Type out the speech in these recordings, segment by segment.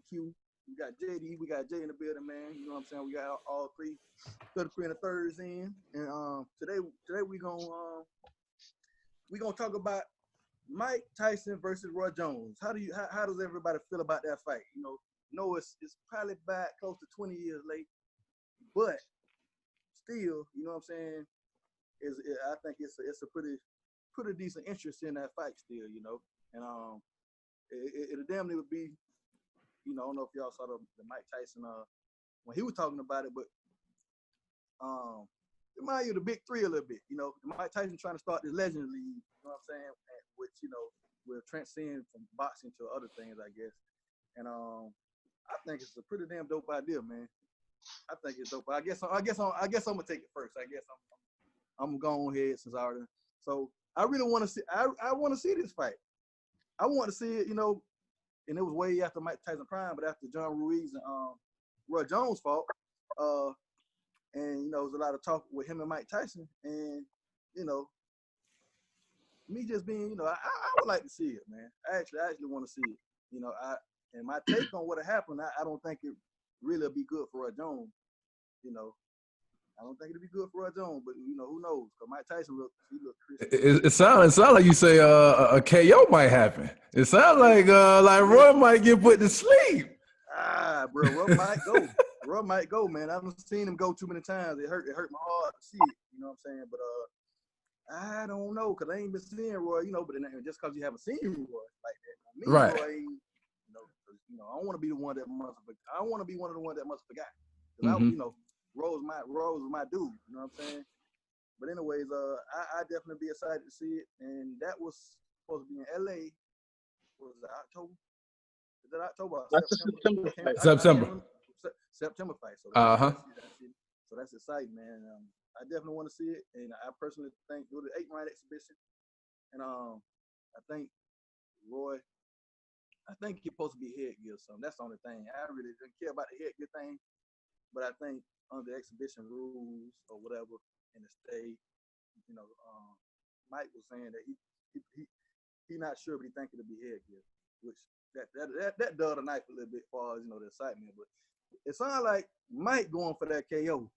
Q. We got JD. We got Jay in the building, man. You know what I'm saying? We got all three, 33 and the thirds in. And today we gonna talk about Mike Tyson versus Roy Jones. How does everybody feel about that fight? It's probably back close to 20 years late, but still, you know what I'm saying? I think it's a pretty decent interest in that fight still, and it damn near would be, I don't know if y'all saw the Mike Tyson when he was talking about it, but remind you of the big three a little bit, Mike Tyson trying to start this legend league, you know what I'm saying, which will transcend from boxing to other things, I guess, and I think it's a pretty damn dope idea, man. I think it's dope. I guess I'm gonna take it first. I guess I'm going ahead since I already. So I really want to see. I want to see this fight. I want to see it. And it was way after Mike Tyson prime, but after John Ruiz and Roy Jones fought. And there was a lot of talk with him and Mike Tyson, and me just being, I would like to see it, man. I actually want to see it. And my take on what happened, I don't think it really will be good for Roy Jones. I don't think it'll be good for Roy Jones, but who knows? Because Mike Tyson looked crispy. It sounds like you say a KO might happen. It sounds like Roy might get put to sleep. Bro, Roy might go. Roy might go, man. I've seen him go too many times. It hurt my heart to see it. You know what I'm saying? But I don't know, because I ain't been seeing Roy. But just because you haven't seen Roy like that, me, right? Roy ain't, I don't want to be the one that I don't want to be one of the ones that must have forgot. Because Rose was my dude. You know what I'm saying? But anyways, I definitely be excited to see it. And that was supposed to be in LA. What was it, October? Is that October? September. September fight. So that's exciting, man. I definitely want to see it, and I personally think it was an 8-round exhibition. And I think Roy, he's supposed to be headgear or something. That's the only thing. I really didn't care about the headgear thing, but I think under exhibition rules or whatever in the state, Mike was saying that he not sure, but he think it'll be headgear, which that dulled the knife a little bit as far as the excitement. But it sounded like Mike going for that KO.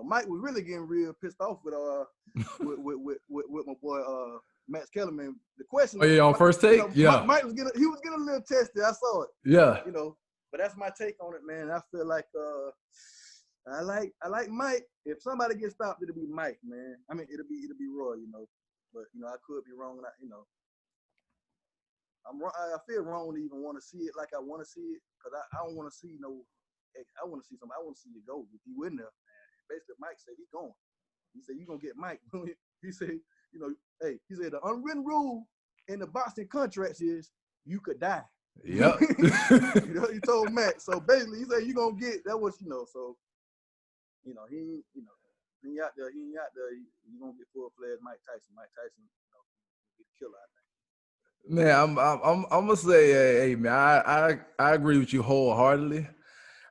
Mike was really getting real pissed off with my boy Max Kellerman. The question. Oh yeah, on first take. Mike was getting a little tested. I saw it. Yeah. But that's my take on it, man. I feel like I like Mike. If somebody gets stopped, it'll be Mike, man. I mean, it'll be Roy, But I could be wrong. I feel wrong to even want to see it like I want to see it, because I don't want to see I want to see something. I want to see you go. If you in there, man. Basically, Mike said he's going. He said you're gonna get Mike. He said, hey, he said the unwritten rule in the boxing contracts is you could die. Yep. He told Matt. So basically, he said you're gonna get that. Was So he out there. He ain't out there. You gonna get full-fledged Mike Tyson. Mike Tyson, be the killer, I think. Man, I'm gonna say, hey man, I agree with you wholeheartedly.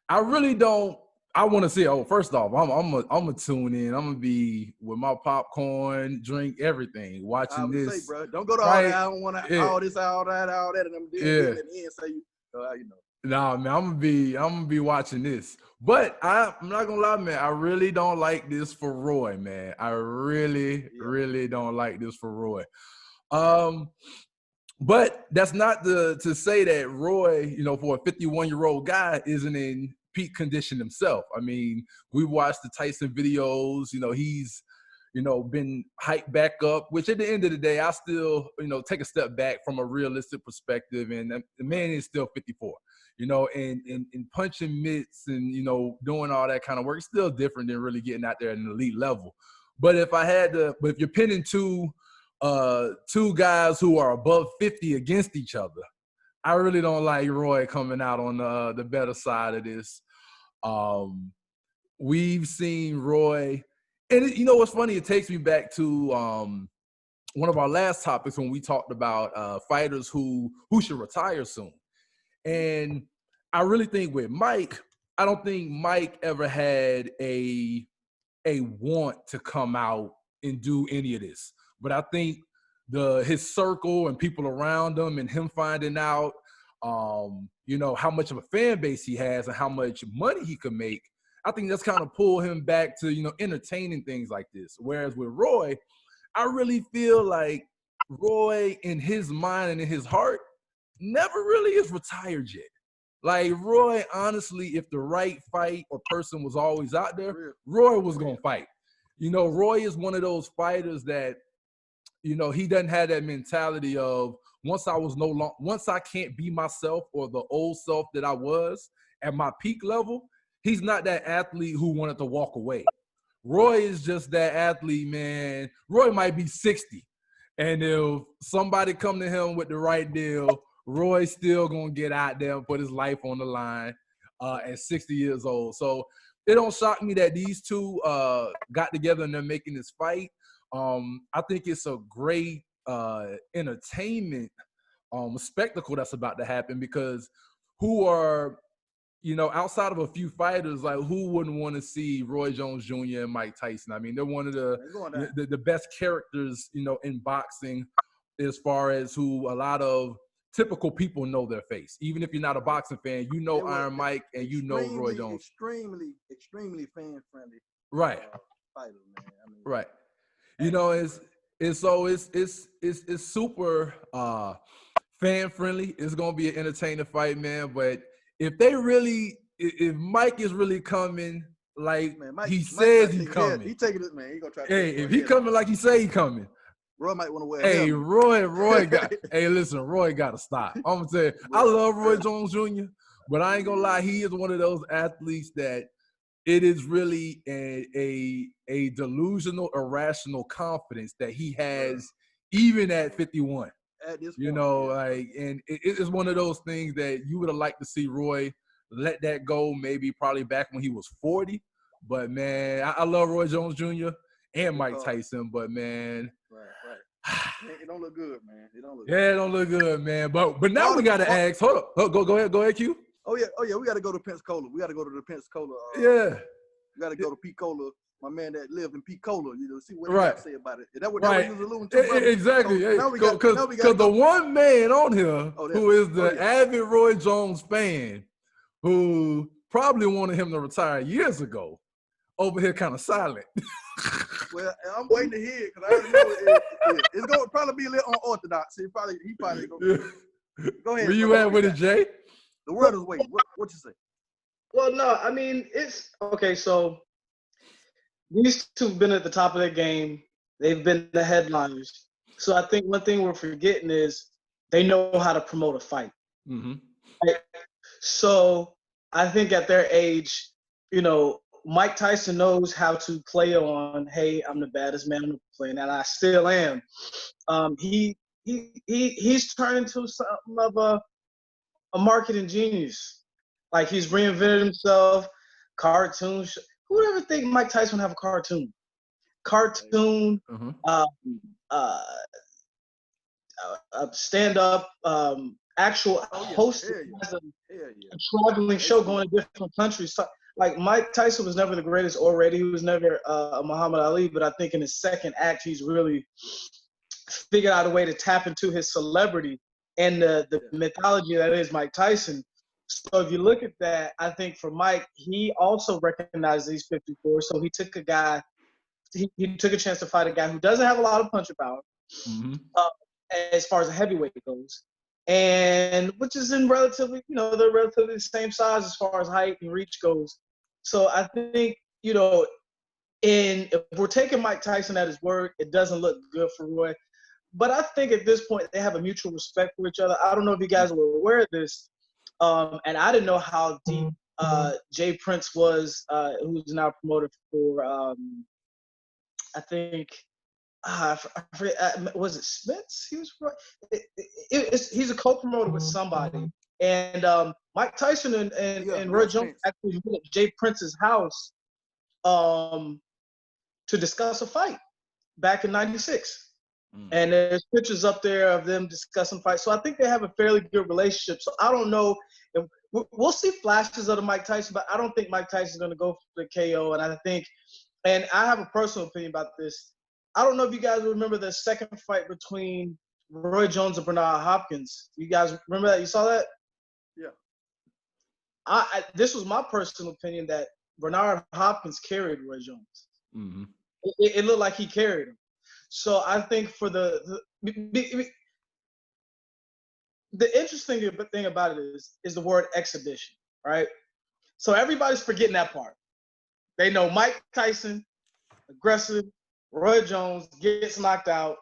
I really don't. I want to see. Oh, first off, I'm gonna tune in. I'm gonna be with my popcorn, drink everything, watching this. Say, bro, don't go to all that. I don't want to all this, all that, and I'm doing it and say Nah, man, I'm gonna be watching this. But I'm not gonna lie, man. I really don't like this for Roy, man. I really don't like this for Roy. But that's not to say that Roy, for a 51-year-old guy, isn't in peak condition himself. I mean, we watched the Tyson videos. He's, been hyped back up, which at the end of the day, I still, take a step back from a realistic perspective. And the man is still 54, and punching mitts and, doing all that kind of work is still different than really getting out there at an elite level. But if you're pinning two guys who are above 50 against each other, I really don't like Roy coming out on the better side of this. We've seen Roy, and what's funny? It takes me back to one of our last topics when we talked about fighters who should retire soon. And I really think with Mike, I don't think Mike ever had a want to come out and do any of this. But I think his circle and people around him and him finding out, how much of a fan base he has and how much money he can make, I think that's kind of pulled him back to, entertaining things like this. Whereas with Roy, I really feel like Roy, in his mind and in his heart, never really is retired yet. Like Roy, honestly, if the right fight or person was always out there, Roy was going to fight. Roy is one of those fighters that, he doesn't have that mentality of once I can't be myself or the old self that I was at my peak level, he's not that athlete who wanted to walk away. Roy is just that athlete, man. Roy might be 60. And if somebody come to him with the right deal, Roy's still going to get out there and put his life on the line at 60 years old. So it don't shock me that these two got together and they're making this fight. I think it's a great entertainment spectacle that's about to happen, because who are, outside of a few fighters, like who wouldn't want to see Roy Jones Jr. and Mike Tyson? I mean, they're one of the best characters, in boxing, as far as who a lot of typical people know their face. Even if you're not a boxing fan, Iron Mike and Roy Jones. Extremely fan friendly. Right. Fighters, man. I mean, right. It's super fan friendly. It's gonna be an entertaining fight, man. But if Mike is really coming like he says he's coming, he taking it, man. He gonna try. If he coming like he say he coming, Roy might want to wear. Hey, Roy got. Hey, listen, Roy got to stop. I'm gonna tell you, I love Roy Jones Jr., but I ain't gonna lie, he is one of those athletes that it is really a delusional, irrational confidence that he has, even at 51. At this point, and it's one of those things that you would have liked to see Roy let that go, maybe probably back when he was 40. But man, I love Roy Jones Jr. and Mike Tyson, but man. Right. It don't look good, man. It don't look good, man. But now we gotta ask. Hold up. Go ahead, Q. Oh yeah. We gotta go to Pensacola. We gotta go to the Pensacola. Yeah. We gotta go to Pensacola. My man that lived in Pensacola, see what he got to say about it. Is that what he was alluding to? Brother? Exactly. Because the one man on here who is the avid Roy Jones fan, who probably wanted him to retire years ago, over here kind of silent. Well, I'm waiting to hear it because I already know it's going to probably be a little unorthodox. He probably going to go ahead. Where you at with it, Jay? The world is waiting. What you say? Well, no, I mean, it's okay. So these two have been at the top of their game. They've been the headliners. So I think one thing we're forgetting is they know how to promote a fight. Mm-hmm. Right? So I think at their age, Mike Tyson knows how to play on, hey, I'm the baddest man on the planet, and I still am. He's turned into something of a marketing genius. Like he's reinvented himself, cartoons. Who would ever think Mike Tyson would have a cartoon? Stand-up, actual host has a traveling show going to different countries. So, like Mike Tyson was never the greatest orator. He was never a Muhammad Ali, but I think in his second act, he's really figured out a way to tap into his celebrity and the mythology that is Mike Tyson. So if you look at that, I think for Mike, he also recognized he's 54. So he took he took a chance to fight a guy who doesn't have a lot of punch power, as far as the heavyweight goes, and which is in relatively, they're relatively the same size as far as height and reach goes. So I think, if we're taking Mike Tyson at his word, it doesn't look good for Roy. But I think at this point they have a mutual respect for each other. I don't know if you guys were aware of this, and I didn't know how deep Jay Prince was, who's now promoted for, I think, I forget, was it Smiths? He was he's a co-promoter with somebody, and Mike Tyson and Roy Jones actually went to Jay Prince's house to discuss a fight back in '96, and there's pictures up there of them discussing fights. So I think they have a fairly good relationship. So I don't know if we'll see flashes of the Mike Tyson, but I don't think Mike Tyson's going to go for the KO. And I have a personal opinion about this. I don't know if you guys remember the second fight between Roy Jones and Bernard Hopkins. You guys remember that? You saw that? Yeah. this was my personal opinion that Bernard Hopkins carried Roy Jones. Mm-hmm. It looked like he carried him. So I think for the interesting thing about it is the word exhibition, right? So everybody's forgetting that part. They know Mike Tyson, aggressive, Roy Jones gets knocked out.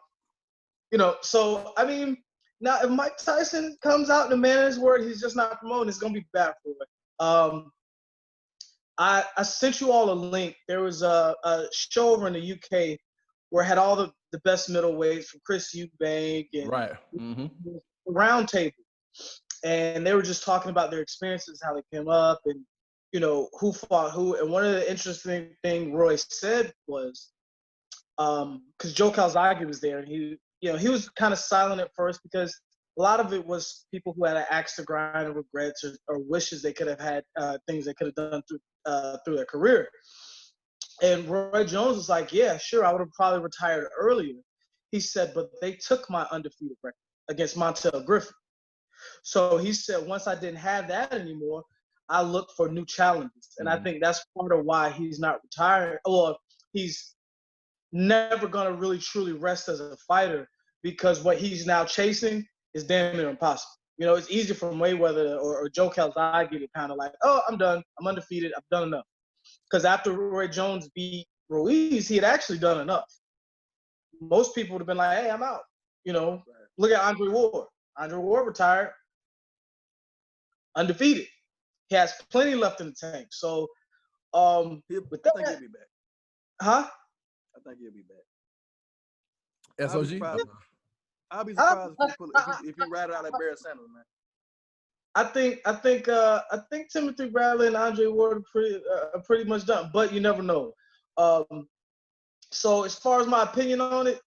So I mean, now if Mike Tyson comes out and the man his word, he's just not promoting, it's gonna be bad for it. I sent you all a link. There was a show over in the UK where it had all the best middleweights from Chris Eubank and Right. Mm-hmm. round table. And they were just talking about their experiences, how they came up, and who fought who. And one of the interesting thing Roy said was, because Joe Calzaghe was there, and he was kind of silent at first because a lot of it was people who had an axe to grind and regrets or wishes they could have had things they could have done through their career. And Roy Jones was like, yeah, sure, I would have probably retired earlier. He said, but they took my undefeated record against Montel Griffin. So he said, once I didn't have that anymore, I looked for new challenges. And I think that's part of why he's not retired, or he's never going to really truly rest as a fighter, because what he's now chasing is damn near impossible. It's easy for Mayweather or Joe Calzaghe to kind of like, oh, I'm done. I'm undefeated. I've done enough. Because after Roy Jones beat Ruiz, he had actually done enough. Most people would have been like, hey, I'm out. Look at Andre Ward. Andre Ward retired, undefeated. He has plenty left in the tank. So, with that, I think he'll be back. Huh? I think he'll be back. SOG? I'll be surprised if he ratted out like Barry Sanders, man. I think Timothy Bradley and Andre Ward are pretty much done, but you never know. So as far as my opinion on it,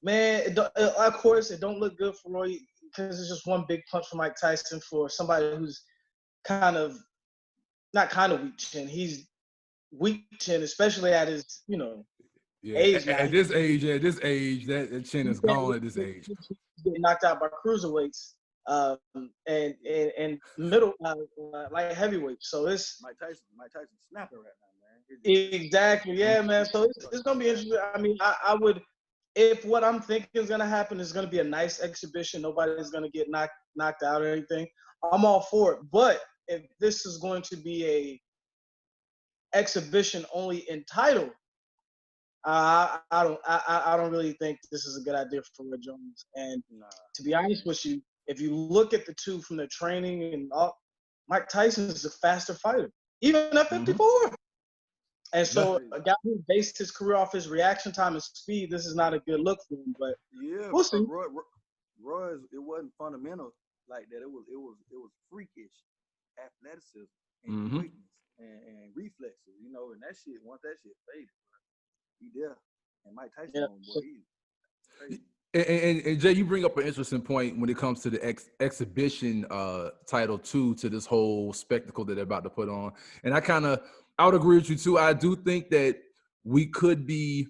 man, of course it don't look good for Roy because it's just one big punch for Mike Tyson for somebody who's not kind of weak chin. He's weak chin, especially at his age. At this age, that chin is gone at this age. He's getting knocked out by cruiserweights. And middle like heavyweight. So it's Mike Tyson snapping right now, man. Exactly, yeah, man. So it's gonna be interesting. I mean, I would, if what I'm thinking is gonna happen is gonna be a nice exhibition, nobody's gonna get knocked out or anything, I'm all for it. But if this is going to be a exhibition only in title, I don't really think this is a good idea for Roy Jones. And to be honest with you, if you look at the two from their training and all, Mike Tyson is a faster fighter, even at 54. Mm-hmm. And so a guy who based his career off his reaction time and speed, this is not a good look for him. But we'll see. Roy's, it wasn't fundamental like that. It was freakish athleticism and quickness and reflexes, and that shit. Once that shit faded, he there. And Mike Tyson, crazy. And Jay, you bring up an interesting point when it comes to the exhibition title too, to this whole spectacle that they're about to put on. And I would agree with you too. I do think that we could be,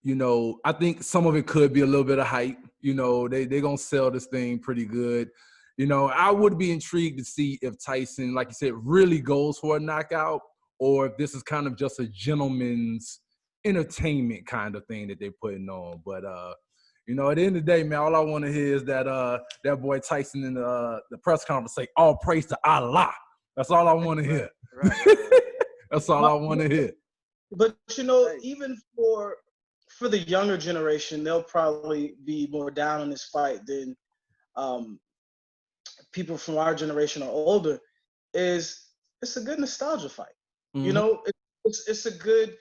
I think some of it could be a little bit of hype. They're going to sell this thing pretty good. I would be intrigued to see if Tyson, like you said, really goes for a knockout, or if this is kind of just a gentleman's entertainment kind of thing that they're putting on. But, at the end of the day, man, all I want to hear is that boy Tyson in the press conference say, all praise to Allah. That's all I want to hear. Right. That's all I want to hear. But, even for the younger generation, they'll probably be more down on this fight than people from our generation or older. It's a good nostalgia fight. Mm-hmm. It's a good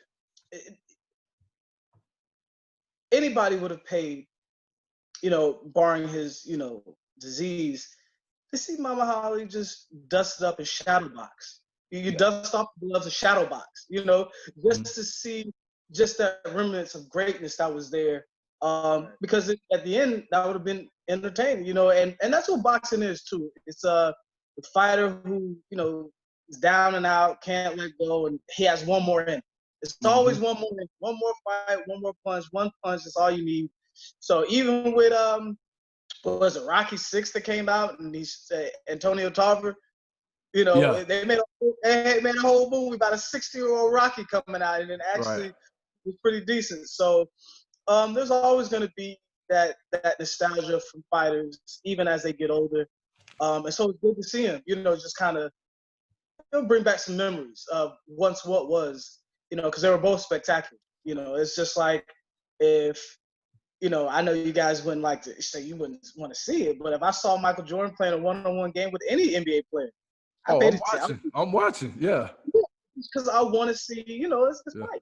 anybody would have paid, barring his, disease, to see Mama Holly just dusted up in shadow box. You dust off the gloves of shadow box, just to see just that remnants of greatness that was there. Because at the end, that would have been entertaining, and that's what boxing is too. It's the fighter who, is down and out, can't let go, and he has one more in. It's always one more fight, one more punch. One punch is all you need. So even with what was it, Rocky VI that came out, and he's Antonio Tarver, You know, they made a whole movie about a 60-year-old Rocky coming out, and it actually was pretty decent. So there's always going to be that nostalgia from fighters, even as they get older. And so it's good to see him, you know, just kind of bring back some memories of once what was, you know, because they were both spectacular. You know, it's just like if, you know, I know you guys wouldn't like to say you wouldn't want to see it, but if I saw Michael Jordan playing a one-on-one game with any NBA player, I'm watching. Yeah. Because I want to see, you know, it's fight.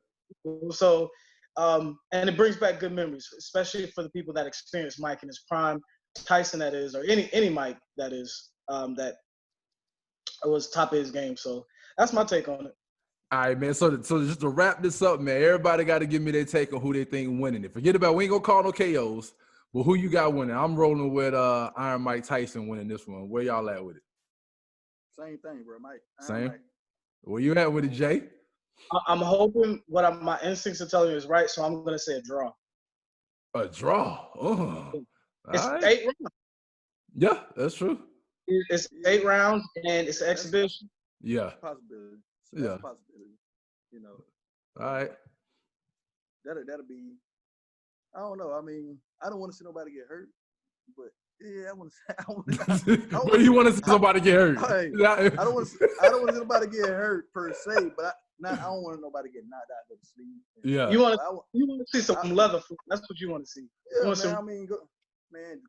So, and it brings back good memories, especially for the people that experienced Mike in his prime, Tyson that is, or any Mike that is, that was top of his game. So that's my take on it. All right, man. So just to wrap this up, man, everybody got to give me their take on who they think winning it. Forget about, we ain't gonna call no KOs, but who you got winning? I'm rolling with Iron Mike Tyson winning this one. Where y'all at with it? Same thing, bro, Mike. Same. Mike. Where you at with it, Jay? I'm hoping my instincts are telling me is right, so I'm gonna say a draw. A draw. Oh. It's 8 rounds. Yeah, that's true. It's 8 rounds and it's an exhibition. Yeah. Possibility. That's a possibility. You know. All right. That'll be. I don't know. I mean, I don't want to see nobody get hurt, but yeah, I want to. But you want to see somebody get hurt? I don't want to see nobody get hurt per se, but I don't want nobody get knocked out of the sleep. Yeah. You want to see some leather food. That's what you want to see. Yeah, man. I mean,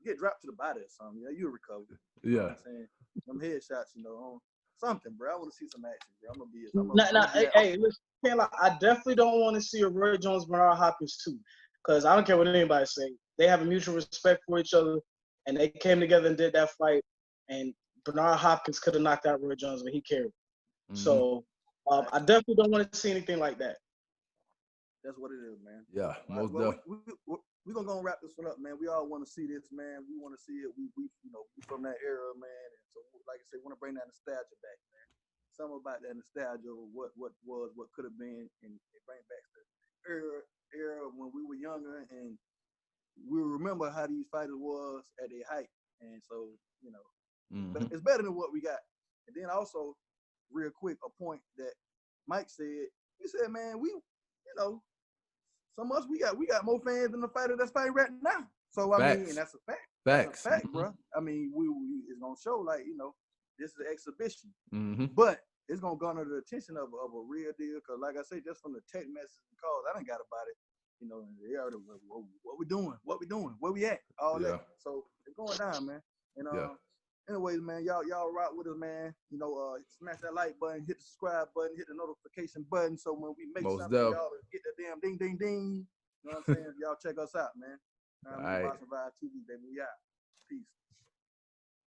get dropped to the body or something. Yeah, you'll recover. Yeah. You know what I'm saying? Them headshots, you know, something, bro. I want to see some action, bro. I'm gonna be. Hey, listen, I definitely don't want to see a Roy Jones, Bernard Hopkins too, because I don't care what anybody say. They have a mutual respect for each other, and they came together and did that fight. And Bernard Hopkins could have knocked out Roy Jones, but he carried. Mm-hmm. So I definitely don't want to see anything like that. That's what it is, man. Yeah, most definitely. We're going to wrap this one up, man. We all want to see this, man. We want to see it. We from that era, man. And so, like I said, want to bring that nostalgia back, man. Something about that nostalgia of what was, what could have been, and bring back the era when we were younger, and we remember how these fighters was at their height. And so, you know, but it's better than what we got. And then also, real quick, a point that Mike said. He said, man, you know, some of us, we got more fans than the fighter that's fighting right now. So I mean, and that's a fact. Facts. That's a fact, bro. I mean, we it's gonna show, like, you know, this is an exhibition, but it's gonna garner the attention of a real deal. Cause like I say, just from the text messages and calls, I done got about it. You know, what we doing? What we doing? Where we at? All that. So it's going down, man. And anyways, man, y'all rock with us, man. You know, smash that like button, hit the subscribe button, hit the notification button, so when we make something, y'all get the damn ding, ding, ding. You know what I'm saying? Y'all check us out, man. All right. Boston Vibe TV, baby. We out. Peace.